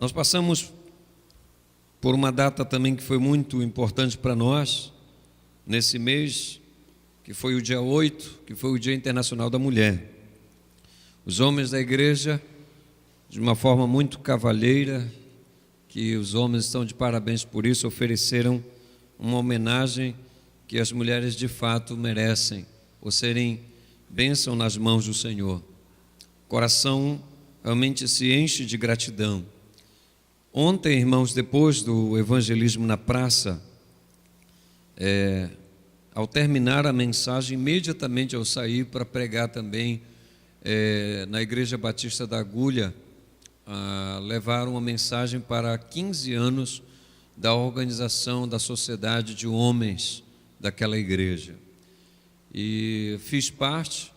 Nós passamos por uma data também que foi muito importante para nós, nesse mês, que foi o dia 8, que foi o Dia Internacional da Mulher. Os homens da igreja, de uma forma muito cavalheira, que os homens estão de parabéns por isso, ofereceram uma homenagem que as mulheres de fato merecem, por serem bênção nas mãos do Senhor. O coração realmente se enche de gratidão. Ontem, irmãos, depois do evangelismo na praça, ao terminar a mensagem, imediatamente eu saí para pregar também na Igreja Batista da Agulha, levar uma mensagem para 15 anos da organização da sociedade de homens daquela igreja. E fiz parte,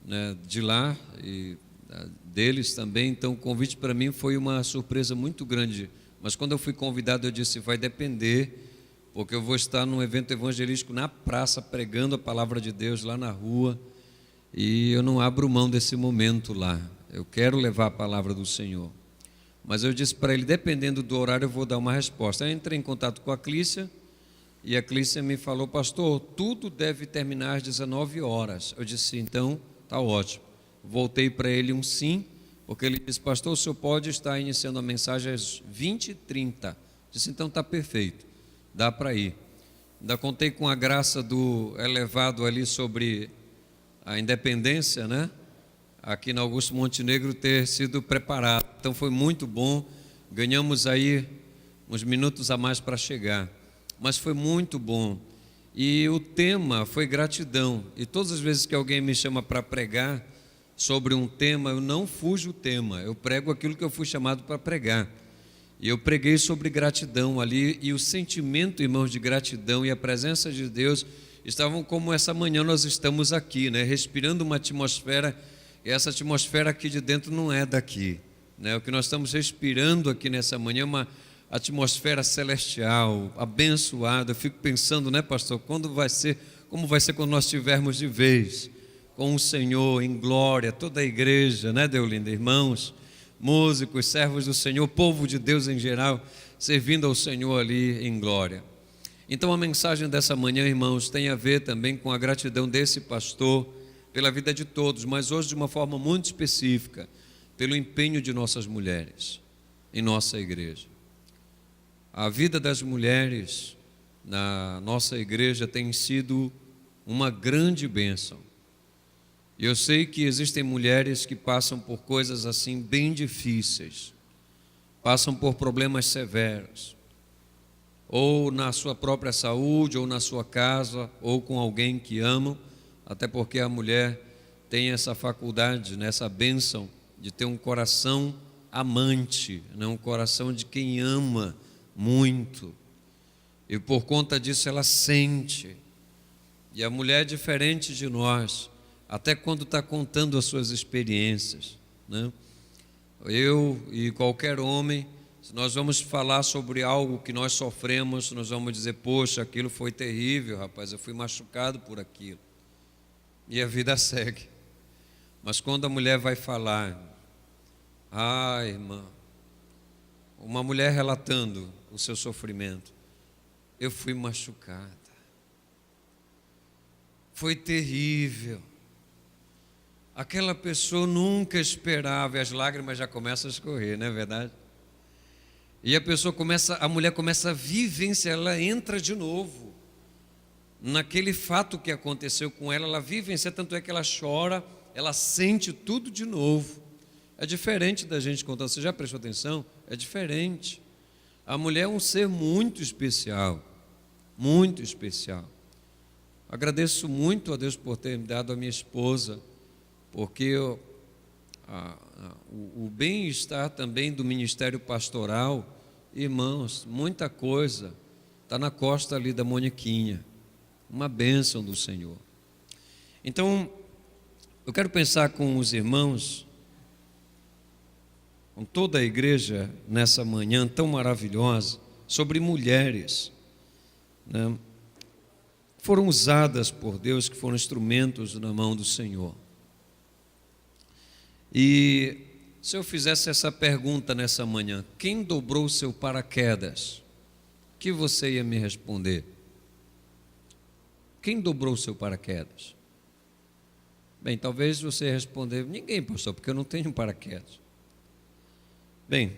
né, de lá e deles também, então o convite para mim foi uma surpresa muito grande, mas quando eu fui convidado eu disse, vai depender, porque eu vou estar num evento evangelístico na praça, pregando a palavra de Deus lá na rua, e eu não abro mão desse momento lá, eu quero levar a palavra do Senhor. Mas eu disse para ele, dependendo do horário eu vou dar uma resposta. Eu entrei em contato com a Clícia, e a Clícia me falou, pastor, tudo deve terminar às 19 horas. Eu disse, então, está ótimo. Voltei para ele um sim, porque ele disse, pastor, o senhor pode estar iniciando a mensagem às 20h30. Disse, então está perfeito, dá para ir. Ainda contei com a graça do elevado ali sobre a independência, né? Aqui na Augusto Montenegro ter sido preparado. Então foi muito bom, ganhamos aí uns minutos a mais para chegar. Mas foi muito bom. E o tema foi gratidão. E todas as vezes que alguém me chama para pregar sobre um tema, eu não fujo o tema, eu prego aquilo que eu fui chamado para pregar. E eu preguei sobre gratidão ali, e o sentimento, irmãos, de gratidão e a presença de Deus estavam como essa manhã nós estamos aqui, né? Respirando uma atmosfera, e essa atmosfera aqui de dentro não é daqui, né? O que nós estamos respirando aqui nessa manhã é uma atmosfera celestial, abençoada. Eu fico pensando, né, pastor, como vai ser quando nós estivermos de vez com o Senhor em glória, toda a igreja, né, Deolinda, irmãos, músicos, servos do Senhor, povo de Deus em geral, servindo ao Senhor ali em glória. Então a mensagem dessa manhã, irmãos, tem a ver também com a gratidão desse pastor pela vida de todos, mas hoje de uma forma muito específica, pelo empenho de nossas mulheres em nossa igreja. A vida das mulheres na nossa igreja tem sido uma grande bênção. E eu sei que existem mulheres que passam por coisas assim bem difíceis, passam por problemas severos, ou na sua própria saúde, ou na sua casa, ou com alguém que amam, até porque a mulher tem essa faculdade, né, essa bênção de ter um coração amante, né, um coração de quem ama muito, e por conta disso ela sente. E a mulher é diferente de nós, até quando está contando as suas experiências, né? Eu e qualquer homem, se nós vamos falar sobre algo que nós sofremos, nós vamos dizer, poxa, aquilo foi terrível, rapaz, eu fui machucado por aquilo, e a vida segue. Mas quando a mulher vai falar, irmã, uma mulher relatando o seu sofrimento, eu fui machucada, foi terrível, aquela pessoa nunca esperava, e as lágrimas já começam a escorrer, não é verdade? E a mulher começa a vivenciar, ela entra de novo naquele fato que aconteceu com ela, ela vivencia, tanto é que ela chora, ela sente tudo de novo. É diferente da gente contando, você já prestou atenção? É diferente. A mulher é um ser muito especial, muito especial. Agradeço muito a Deus por ter me dado a minha esposa, porque o bem-estar também do ministério pastoral, irmãos, muita coisa está na costa ali da Moniquinha, uma bênção do Senhor. Então, eu quero pensar com os irmãos, com toda a igreja nessa manhã tão maravilhosa, sobre mulheres, né? Foram usadas por Deus, que foram instrumentos na mão do Senhor. E se eu fizesse essa pergunta nessa manhã: quem dobrou o seu paraquedas? O que você ia me responder? Quem dobrou o seu paraquedas? Bem, talvez você ia responder: ninguém, pastor, porque eu não tenho paraquedas. Bem,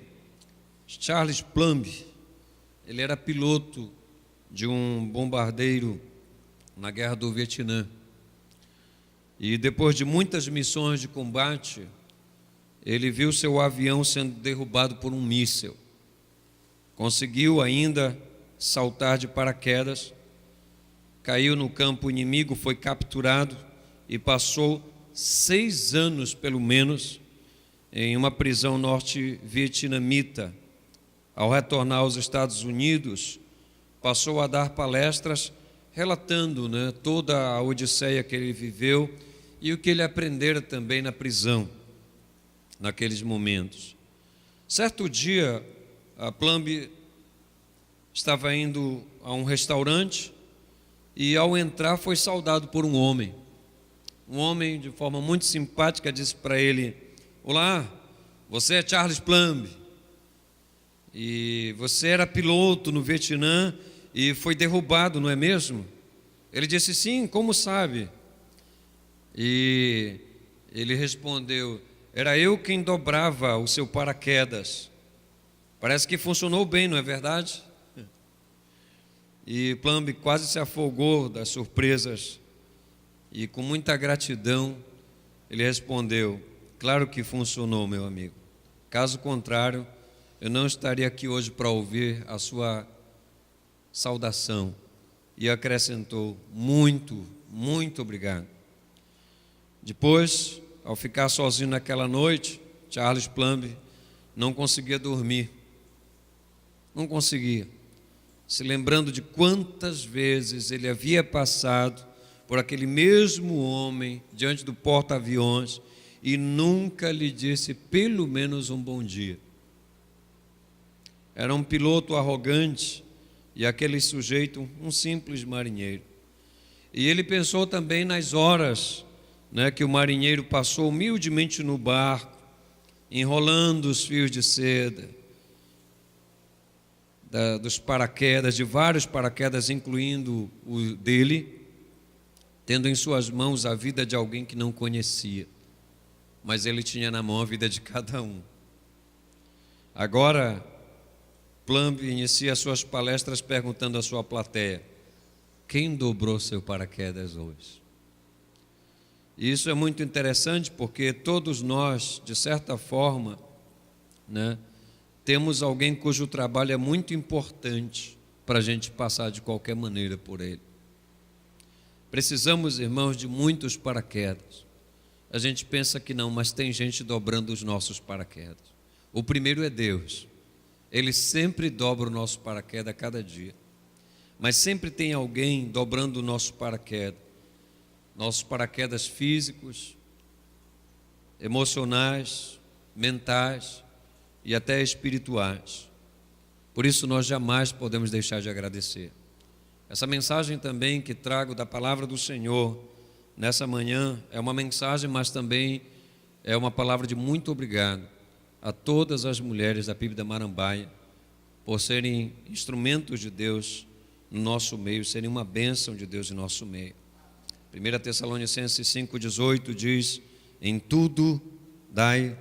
Charles Plumb, ele era piloto de um bombardeiro na guerra do Vietnã. E depois de muitas missões de combate, ele viu seu avião sendo derrubado por um míssil. Conseguiu ainda saltar de paraquedas, caiu no campo inimigo, foi capturado e passou 6 anos, pelo menos, em uma prisão norte-vietnamita. Ao retornar aos Estados Unidos, passou a dar palestras relatando, toda a odisseia que ele viveu e o que ele aprendera também na prisão, naqueles momentos. Certo dia, a Plumb estava indo a um restaurante e, ao entrar, foi saudado por um homem. Um homem, de forma muito simpática, disse para ele: olá, você é Charles Plumb e você era piloto no Vietnã e foi derrubado, não é mesmo? Ele disse: sim, como sabe? E ele respondeu: era eu quem dobrava o seu paraquedas. Parece que funcionou bem, não é verdade? E Plumb quase se afogou das surpresas e, com muita gratidão, ele respondeu: claro que funcionou, meu amigo. Caso contrário, eu não estaria aqui hoje para ouvir a sua saudação. E acrescentou: muito, muito obrigado. Depois, ao ficar sozinho naquela noite, Charles Plumb não conseguia dormir. Não conseguia. Se lembrando de quantas vezes ele havia passado por aquele mesmo homem diante do porta-aviões e nunca lhe disse pelo menos um bom dia. Era um piloto arrogante e aquele sujeito um simples marinheiro. E ele pensou também nas horas, que o marinheiro passou humildemente no barco, enrolando os fios de seda, dos paraquedas, de vários paraquedas, incluindo o dele, tendo em suas mãos a vida de alguém que não conhecia, mas ele tinha na mão a vida de cada um. Agora, Plumb inicia suas palestras perguntando à sua plateia: quem dobrou seu paraquedas hoje? E isso é muito interessante porque todos nós, de certa forma, temos alguém cujo trabalho é muito importante para a gente passar de qualquer maneira por ele. Precisamos, irmãos, de muitos paraquedas. A gente pensa que não, mas tem gente dobrando os nossos paraquedas. O primeiro é Deus. Ele sempre dobra o nosso paraquedas a cada dia. Mas sempre tem alguém dobrando o nosso paraquedas. Nossos paraquedas físicos, emocionais, mentais e até espirituais. Por isso nós jamais podemos deixar de agradecer. Essa mensagem também que trago da palavra do Senhor nessa manhã é uma mensagem, mas também é uma palavra de muito obrigado a todas as mulheres da PIB da Marambaia por serem instrumentos de Deus no nosso meio, serem uma bênção de Deus em nosso meio. 1 Tessalonicenses 5,18 diz: em tudo dai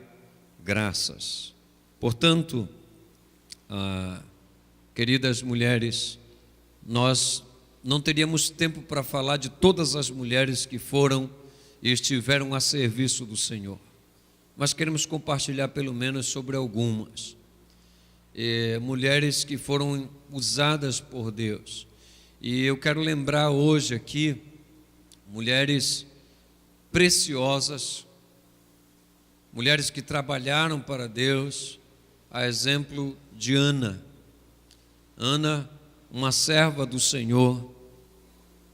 graças. Portanto, queridas mulheres, nós não teríamos tempo para falar de todas as mulheres que foram e estiveram a serviço do Senhor, mas queremos compartilhar pelo menos sobre algumas. Mulheres que foram usadas por Deus. E eu quero lembrar hoje aqui mulheres preciosas, mulheres que trabalharam para Deus, a exemplo de Ana. Ana, uma serva do Senhor,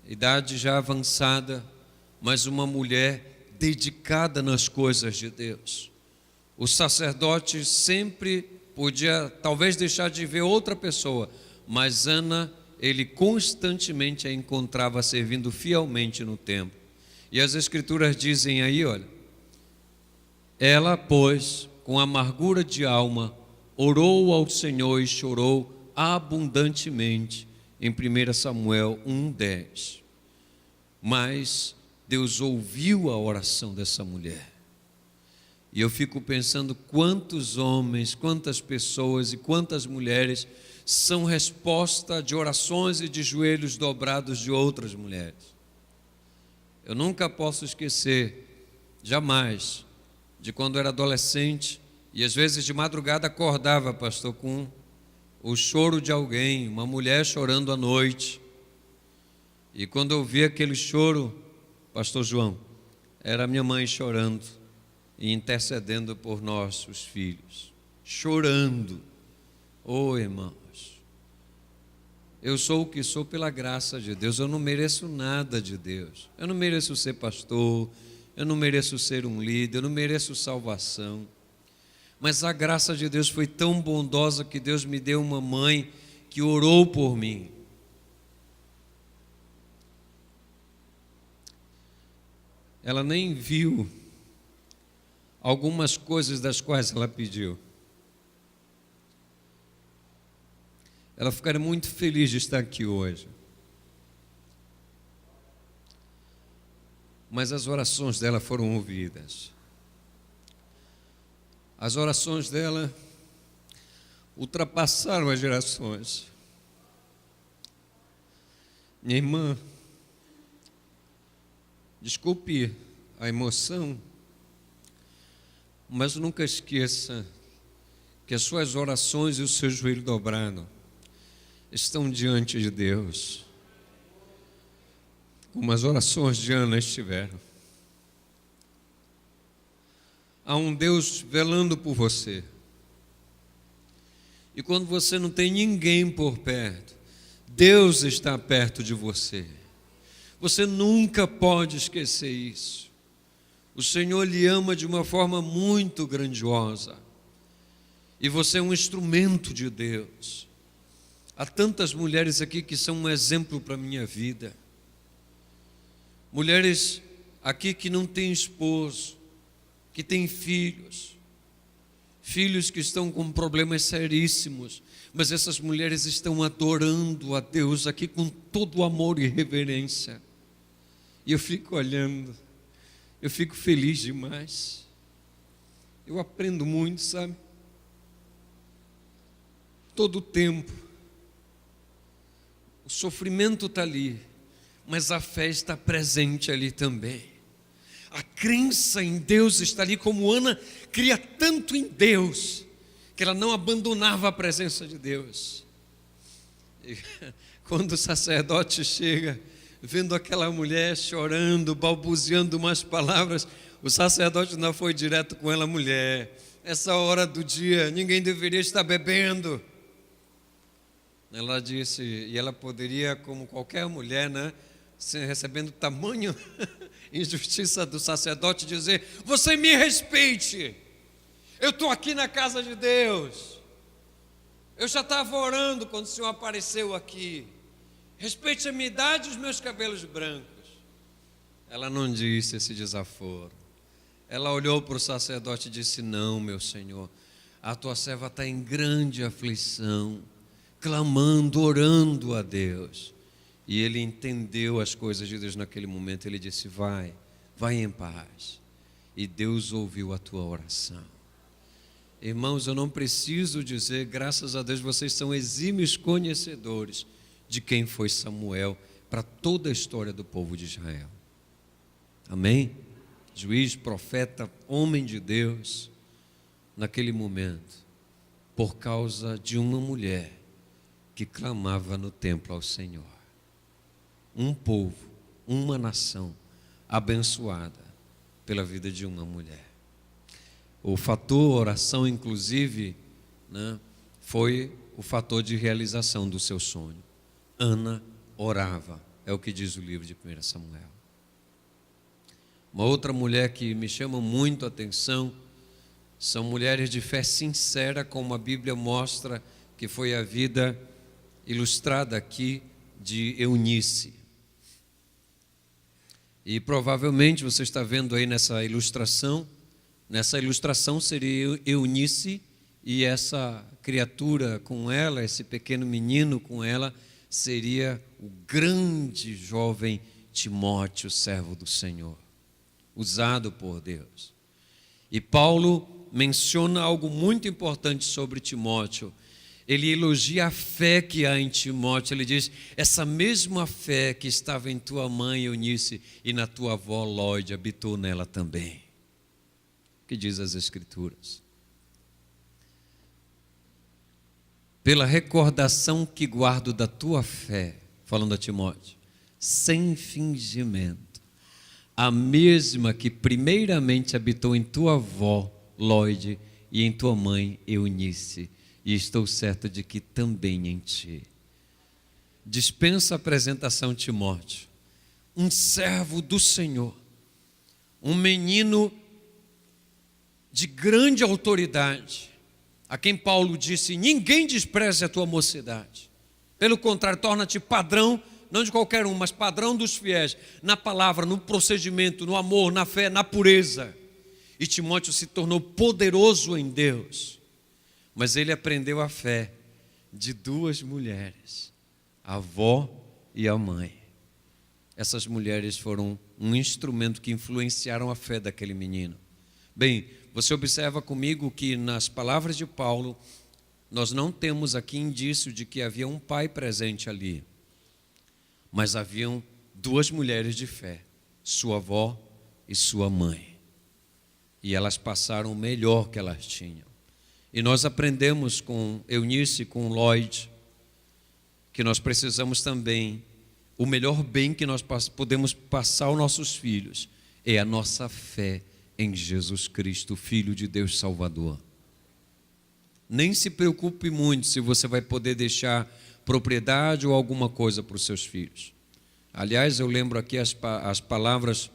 idade já avançada, mas uma mulher dedicada nas coisas de Deus. O sacerdote sempre podia talvez deixar de ver outra pessoa, mas Ana, ele constantemente a encontrava servindo fielmente no templo. E as Escrituras dizem aí, olha, ela, pois, com amargura de alma, orou ao Senhor e chorou abundantemente, em 1 Samuel 1:10. Mas Deus ouviu a oração dessa mulher. E eu fico pensando quantos homens, quantas pessoas e quantas mulheres são resposta de orações e de joelhos dobrados de outras mulheres. Eu nunca posso esquecer, jamais, de quando era adolescente e às vezes de madrugada acordava, pastor, com o choro de alguém, uma mulher chorando à noite. E quando eu via aquele choro, pastor João, era minha mãe chorando e intercedendo por nós, os filhos, chorando. Oh, irmãos, eu sou o que sou pela graça de Deus, eu não mereço nada de Deus, eu não mereço ser pastor, eu não mereço ser um líder, eu não mereço salvação, mas a graça de Deus foi tão bondosa que Deus me deu uma mãe que orou por mim. Ela nem viu algumas coisas das quais ela pediu. Ela ficaria muito feliz de estar aqui hoje. Mas as orações dela foram ouvidas. As orações dela ultrapassaram as gerações. Minha irmã, desculpe a emoção, mas nunca esqueça que as suas orações e o seu joelho dobrado estão diante de Deus, como as orações de Ana estiveram. Há um Deus velando por você. E quando você não tem ninguém por perto, Deus está perto de você. Você nunca pode esquecer isso. O Senhor lhe ama de uma forma muito grandiosa. E você é um instrumento de Deus. Há tantas mulheres aqui que são um exemplo para a minha vida. Mulheres aqui que não têm esposo, que têm filhos. Filhos que estão com problemas seríssimos. Mas essas mulheres estão adorando a Deus aqui com todo o amor e reverência. E eu fico olhando. Eu fico feliz demais. Eu aprendo muito, sabe? Todo o tempo. O sofrimento está ali, mas a fé está presente ali também. A crença em Deus está ali, como Ana cria tanto em Deus, que ela não abandonava a presença de Deus. E quando o sacerdote chega, vendo aquela mulher chorando, balbuciando umas palavras, o sacerdote não foi direto com ela: mulher, essa hora do dia ninguém deveria estar bebendo. Ela disse, e ela poderia, como qualquer mulher, né, recebendo tamanho injustiça do sacerdote, dizer: você me respeite, eu estou aqui na casa de Deus, eu já estava orando quando o Senhor apareceu aqui. Respeite a minha idade e os meus cabelos brancos. Ela não disse esse desaforo. Ela olhou para o sacerdote e disse: não, meu Senhor, a tua serva está em grande aflição, clamando, orando a Deus. E ele entendeu as coisas de Deus naquele momento. Ele disse: vai em paz. E Deus ouviu a tua oração. Irmãos, eu não preciso dizer, graças a Deus, vocês são exímios conhecedores de quem foi Samuel para toda a história do povo de Israel. Amém? Juiz, profeta, homem de Deus, naquele momento, por causa de uma mulher que clamava no templo ao Senhor. Um povo, uma nação abençoada pela vida de uma mulher. O fator oração, inclusive, né, foi o fator de realização do seu sonho. Ana orava, é o que diz o livro de 1 Samuel. Uma outra mulher que me chama muito a atenção são mulheres de fé sincera, como a Bíblia mostra que foi a vida ilustrada aqui de Eunice. E provavelmente você está vendo aí nessa ilustração Nessa ilustração seria Eunice, e essa criatura com ela, esse pequeno menino com ela, seria o grande jovem Timóteo, servo do Senhor, usado por Deus. E Paulo menciona algo muito importante sobre Timóteo. Ele elogia a fé que há em Timóteo. Ele diz: essa mesma fé que estava em tua mãe Eunice e na tua avó Lóide habitou nela também. O que diz as Escrituras? Pela recordação que guardo da tua fé, falando a Timóteo, sem fingimento, a mesma que primeiramente habitou em tua avó Lóide e em tua mãe Eunice, e estou certo de que também em ti. Dispensa a apresentação, Timóteo, um servo do Senhor, um menino de grande autoridade, a quem Paulo disse: ninguém despreze a tua mocidade. Pelo contrário, torna-te padrão, não de qualquer um, mas padrão dos fiéis, na palavra, no procedimento, no amor, na fé, na pureza. E Timóteo se tornou poderoso em Deus. Mas ele aprendeu a fé de duas mulheres, a avó e a mãe. Essas mulheres foram um instrumento que influenciaram a fé daquele menino. Bem, você observa comigo que nas palavras de Paulo, nós não temos aqui indício de que havia um pai presente ali, mas haviam duas mulheres de fé, sua avó e sua mãe. E elas passaram o melhor que elas tinham. E nós aprendemos com Eunice e com Lloyd que nós precisamos também, o melhor bem que nós podemos passar aos nossos filhos é a nossa fé em Jesus Cristo, Filho de Deus Salvador. Nem se preocupe muito se você vai poder deixar propriedade ou alguma coisa para os seus filhos. Aliás, eu lembro aqui as palavras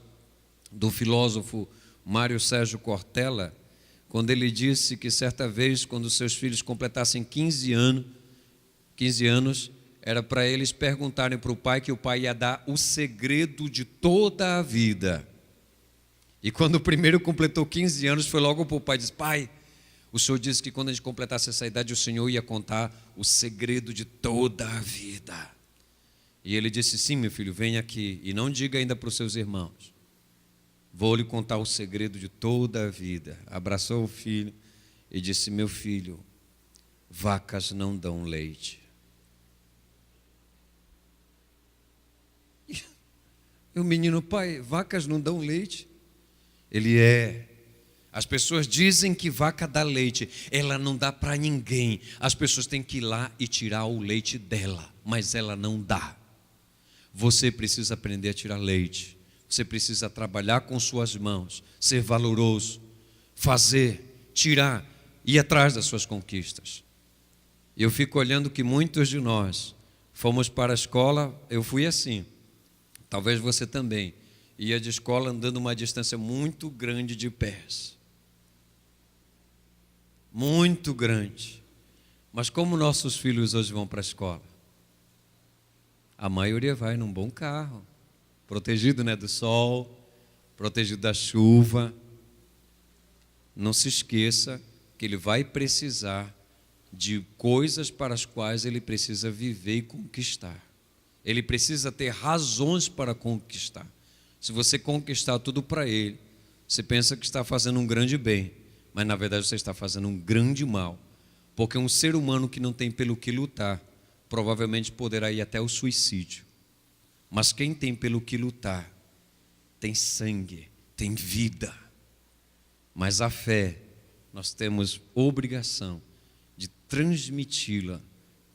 do filósofo Mário Sérgio Cortella, quando ele disse que certa vez, quando seus filhos completassem 15 anos, era para eles perguntarem para o pai que o pai ia dar o segredo de toda a vida. E quando o primeiro completou 15 anos, foi logo para o pai e disse: pai, o senhor disse que quando a gente completasse essa idade, o senhor ia contar o segredo de toda a vida. E ele disse: sim, meu filho, vem aqui e não diga ainda para os seus irmãos. Vou lhe contar o segredo de toda a vida. Abraçou o filho e disse: meu filho, vacas não dão leite. E o menino: pai, vacas não dão leite? Ele: as pessoas dizem que vaca dá leite, ela não dá para ninguém. As pessoas têm que ir lá e tirar o leite dela, mas ela não dá. Você precisa aprender a tirar leite. Você precisa trabalhar com suas mãos, ser valoroso, fazer, tirar, ir atrás das suas conquistas. Eu fico olhando que muitos de nós fomos para a escola, eu fui assim, talvez você também, ia de escola andando uma distância muito grande de pés. Muito grande. Mas como nossos filhos hoje vão para a escola? A maioria vai num bom carro, protegido, do sol, protegido da chuva. Não se esqueça que ele vai precisar de coisas para as quais ele precisa viver e conquistar. Ele precisa ter razões para conquistar. Se você conquistar tudo para ele, você pensa que está fazendo um grande bem, mas na verdade você está fazendo um grande mal, porque um ser humano que não tem pelo que lutar, provavelmente poderá ir até o suicídio. Mas quem tem pelo que lutar, tem sangue, tem vida. Mas a fé, nós temos obrigação de transmiti-la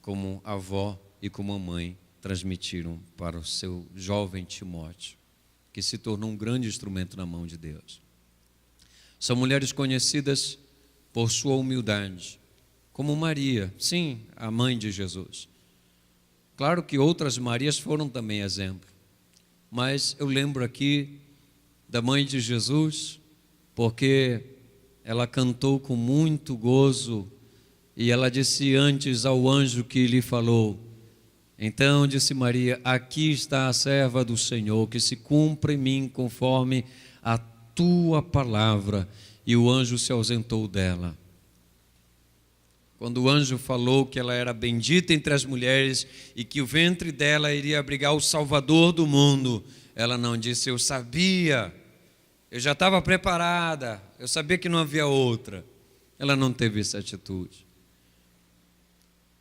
como a avó e como a mãe transmitiram para o seu jovem Timóteo, que se tornou um grande instrumento na mão de Deus. São mulheres conhecidas por sua humildade, como Maria, sim, a mãe de Jesus. Claro que outras Marias foram também exemplo, mas eu lembro aqui da mãe de Jesus, porque ela cantou com muito gozo e ela disse antes ao anjo que lhe falou: então disse Maria: aqui está a serva do Senhor, que se cumpra em mim conforme a tua palavra. e o anjo se ausentou dela. Quando o anjo falou que ela era bendita entre as mulheres e que o ventre dela iria abrigar o Salvador do mundo, ela não disse: eu sabia, eu já estava preparada, eu sabia que não havia outra. Ela não teve essa atitude.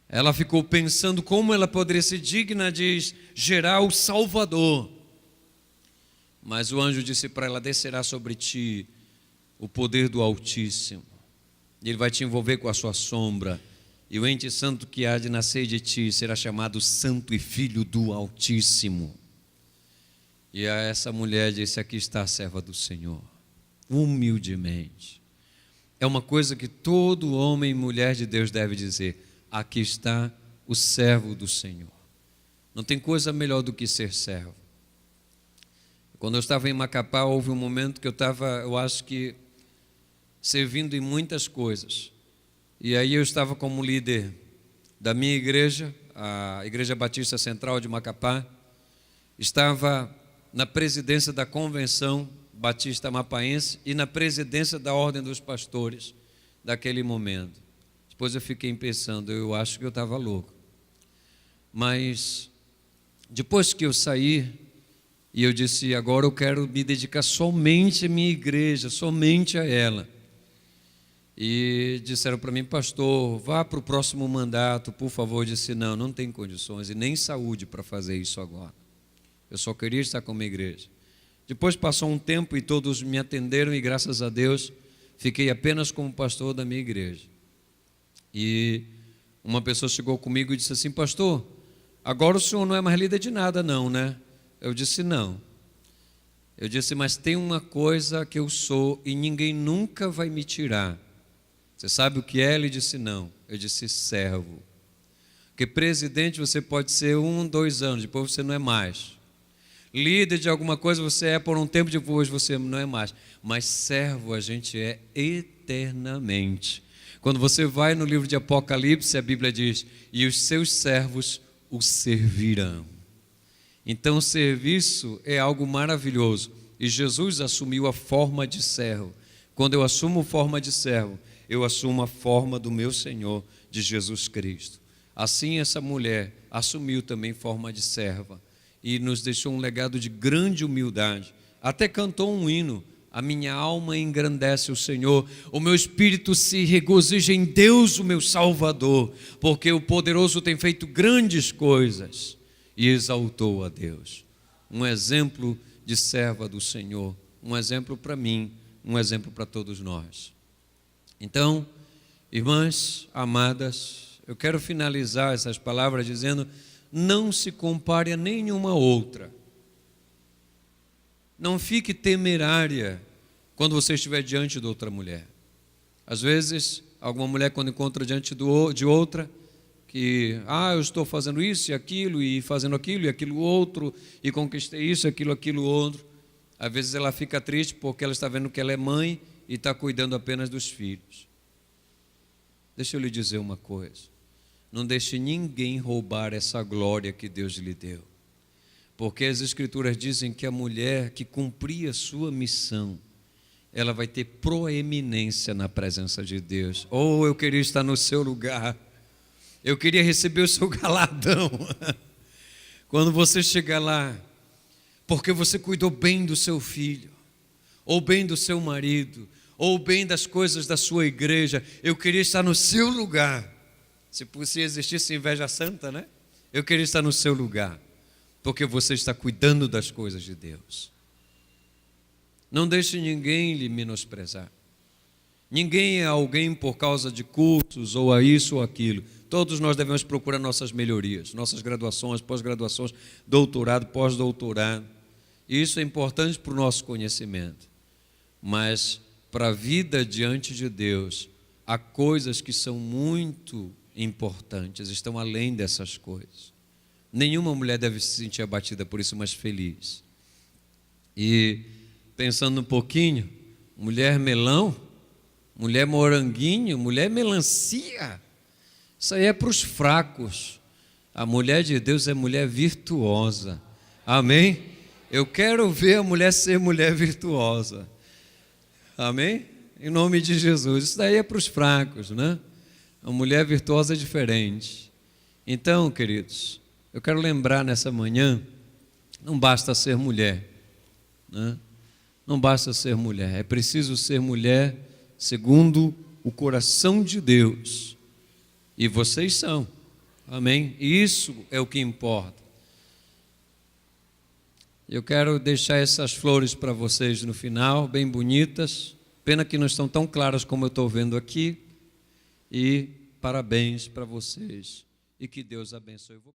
Ela ficou pensando como ela poderia ser digna de gerar o Salvador. Mas o anjo disse para ela: descerá sobre ti o poder do Altíssimo. Ele vai te envolver com a sua sombra. E o ente santo que há de nascer de ti será chamado Santo e Filho do Altíssimo. E a essa mulher disse: aqui está a serva do Senhor. Humildemente. É uma coisa que todo homem e mulher de Deus deve dizer: aqui está o servo do Senhor. Não tem coisa melhor do que ser servo. Quando eu estava em Macapá, houve um momento que eu acho que, servindo em muitas coisas. E aí eu estava como líder da minha igreja, a Igreja Batista Central de Macapá. Estava na presidência da Convenção Batista Amapaense e na presidência da Ordem dos Pastores daquele momento. Depois eu fiquei pensando, eu acho que eu estava louco. Mas depois que eu saí, e eu disse: agora eu quero me dedicar somente à minha igreja, somente a ela. E disseram para mim: pastor, vá para o próximo mandato, por favor. Eu disse: não, não tem condições e nem saúde para fazer isso agora. Eu só queria estar com a minha igreja. Depois passou um tempo e todos me atenderam e, graças a Deus, fiquei apenas como pastor da minha igreja. E uma pessoa chegou comigo e disse assim: pastor, agora o senhor não é mais líder de nada não, né? Eu disse: não. Eu disse: mas tem uma coisa que eu sou e ninguém nunca vai me tirar. Você sabe o que é? Ele disse: não. Eu disse: servo. Porque presidente você pode ser 1, 2 anos, depois você não é mais. Líder de alguma coisa você é por um tempo, depois você não é mais. Mas servo a gente é eternamente. Quando você vai no livro de Apocalipse, a Bíblia diz: e os seus servos o servirão. Então o serviço é algo maravilhoso. E Jesus assumiu a forma de servo. Quando eu assumo forma de servo, eu assumo a forma do meu Senhor, de Jesus Cristo. Assim essa mulher assumiu também forma de serva e nos deixou um legado de grande humildade. Até cantou um hino: a minha alma engrandece o Senhor, o meu espírito se regozija em Deus, o meu Salvador, porque o poderoso tem feito grandes coisas. E exaltou a Deus. Um exemplo de serva do Senhor, um exemplo para mim, um exemplo para todos nós. Então, irmãs amadas, eu quero finalizar essas palavras dizendo: não se compare a nenhuma outra. Não fique temerária quando você estiver diante de outra mulher. Às vezes, alguma mulher, quando encontra diante de outra, que, eu estou fazendo isso e aquilo, e fazendo aquilo e aquilo outro, e conquistei isso, aquilo outro. Às vezes ela fica triste porque ela está vendo que ela é mãe e está cuidando apenas dos filhos. Deixa eu lhe dizer uma coisa: não deixe ninguém roubar essa glória que Deus lhe deu. Porque as Escrituras dizem que a mulher que cumprir a sua missão, ela vai ter proeminência na presença de Deus. Oh, eu queria estar no seu lugar. Eu queria receber o seu galardão. Quando você chegar lá, porque você cuidou bem do seu filho, ou bem do seu marido, ou bem das coisas da sua igreja, eu queria estar no seu lugar. Se existisse inveja santa, né? Eu queria estar no seu lugar, porque você está cuidando das coisas de Deus. Não deixe ninguém lhe menosprezar. Ninguém é alguém por causa de cursos, ou a isso ou aquilo. Todos nós devemos procurar nossas melhorias, nossas graduações, pós-graduações, doutorado, pós-doutorado. Isso é importante para o nosso conhecimento. Mas para a vida diante de Deus, há coisas que são muito importantes, estão além dessas coisas. Nenhuma mulher deve se sentir abatida por isso, mas feliz. E pensando um pouquinho, mulher melão, mulher moranguinho, mulher melancia, isso aí é para os fracos. A mulher de Deus é mulher virtuosa. Amém? Eu quero ver a mulher ser mulher virtuosa. Amém? Em nome de Jesus. Isso daí é para os fracos, né? A mulher virtuosa é diferente. Então, queridos, eu quero lembrar nessa manhã, não basta ser mulher, né? Não basta ser mulher, é preciso ser mulher segundo o coração de Deus. E vocês são, amém? Isso é o que importa. Eu quero deixar essas flores para vocês no final, bem bonitas. Pena que não estão tão claras como eu estou vendo aqui. E parabéns para vocês. E que Deus abençoe.